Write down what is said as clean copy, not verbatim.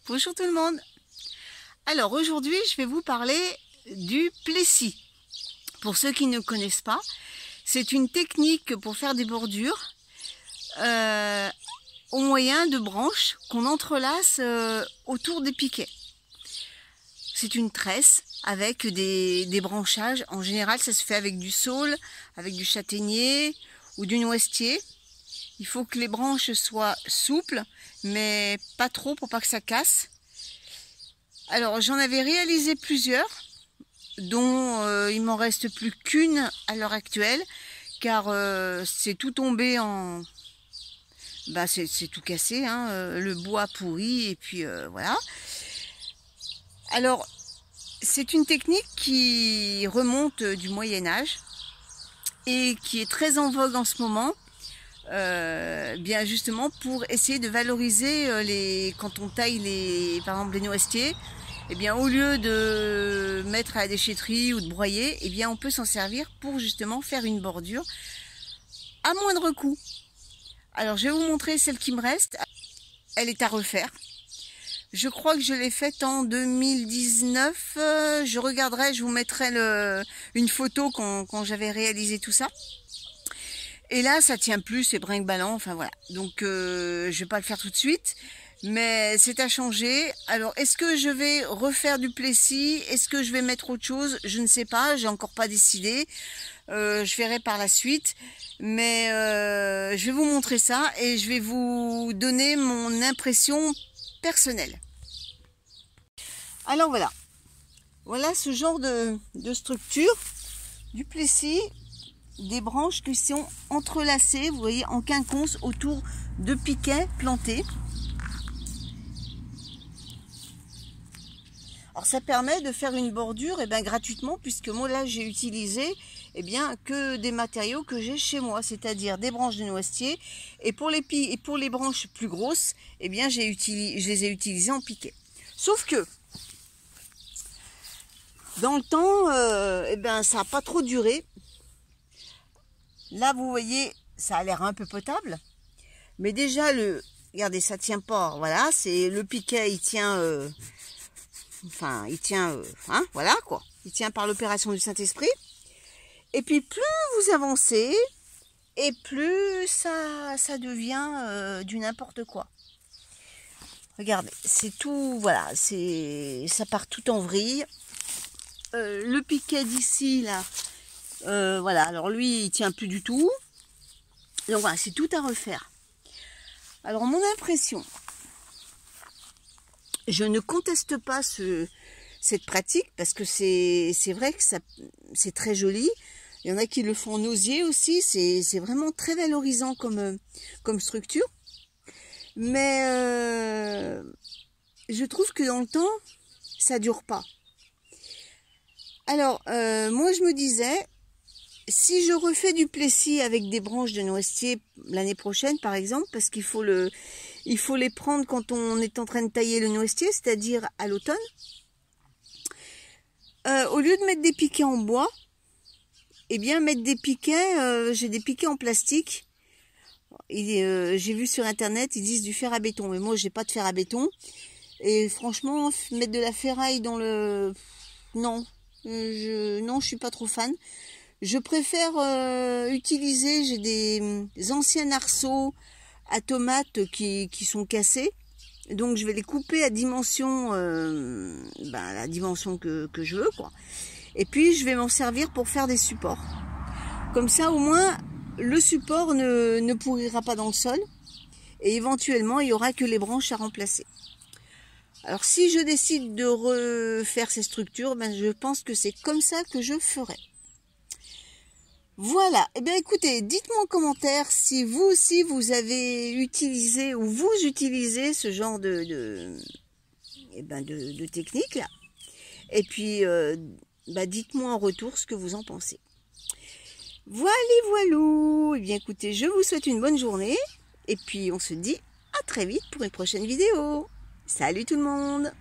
Bonjour tout le monde. Alors aujourd'hui je vais vous parler du plessis. Pour ceux qui ne connaissent pas, c'est une technique pour faire des bordures au moyen de branches qu'on entrelace autour des piquets. C'est une tresse avec des branchages. En général ça se fait avec du saule, avec du châtaignier ou du noisetier. Il faut que les branches soient souples, mais pas trop pour pas que ça casse. Alors j'en avais réalisé plusieurs, dont il m'en reste plus qu'une à l'heure actuelle, car c'est tout tombé en... c'est tout cassé, hein, le bois pourri, et puis voilà. Alors c'est une technique qui remonte du Moyen-Âge et qui est très en vogue en ce moment. Bien justement pour essayer de valoriser quand on taille par exemple les noisetiers, et bien au lieu de mettre à la déchetterie ou de broyer, et bien on peut s'en servir pour justement faire une bordure à moindre coût. Alors je vais vous montrer celle qui me reste. Elle est à refaire. Je crois que je l'ai faite en 2019. Je regarderai, je vous mettrai une photo quand j'avais réalisé tout ça. Et là, ça tient plus, c'est brinque-ballant, enfin voilà. Donc, je vais pas le faire tout de suite, mais c'est à changer. Alors, est-ce que je vais refaire du plessis? Est-ce que je vais mettre autre chose? Je ne sais pas, j'ai encore pas décidé. Je verrai par la suite. Mais je vais vous montrer ça et je vais vous donner mon impression personnelle. Alors voilà. Voilà ce genre de structure, du plessis. Des branches qui sont entrelacées, vous voyez, en quinconce autour de piquets plantés. Alors ça permet de faire une bordure gratuitement, puisque moi là j'ai utilisé que des matériaux que j'ai chez moi, c'est-à-dire des branches de noisetier, et pour les branches plus grosses, je les ai utilisées en piquet. Sauf que dans le temps, ça n'a pas trop duré. Là, vous voyez, ça a l'air un peu potable. Mais déjà, regardez, ça tient pas. Voilà, c'est le piquet, il tient... voilà, quoi. Il tient par l'opération du Saint-Esprit. Et puis, plus vous avancez, et plus ça devient du n'importe quoi. Regardez, c'est tout... Voilà, ça part tout en vrille. Le piquet d'ici, là... voilà, alors lui il tient plus du tout, donc voilà, c'est tout à refaire. Alors mon impression, je ne conteste pas cette pratique, parce que c'est vrai que c'est très joli. Il y en a qui le font en osier aussi, c'est vraiment très valorisant comme structure, mais je trouve que dans le temps ça dure pas. Alors moi je me disais, si je refais du plessis avec des branches de noisetier l'année prochaine, par exemple, parce qu'il faut les prendre quand on est en train de tailler le noisetier, c'est-à-dire à l'automne, au lieu de mettre des piquets en bois, mettre des piquets, j'ai des piquets en plastique. J'ai vu sur internet, ils disent du fer à béton, mais moi j'ai pas de fer à béton. Et franchement, mettre de la ferraille dans le... Non, je suis pas trop fan. Je préfère utiliser, j'ai des anciens arceaux à tomates qui sont cassés. Donc je vais les couper à dimension, la dimension que je veux, quoi. Et puis je vais m'en servir pour faire des supports. Comme ça au moins le support ne pourrira pas dans le sol. Et éventuellement il n'y aura que les branches à remplacer. Alors si je décide de refaire ces structures, je pense que c'est comme ça que je ferai. Voilà, écoutez, dites-moi en commentaire si vous aussi vous avez utilisé ou vous utilisez ce genre de technique là. Et puis dites-moi en retour ce que vous en pensez. Voilà, voilou. Écoutez, je vous souhaite une bonne journée et puis on se dit à très vite pour une prochaine vidéo. Salut tout le monde!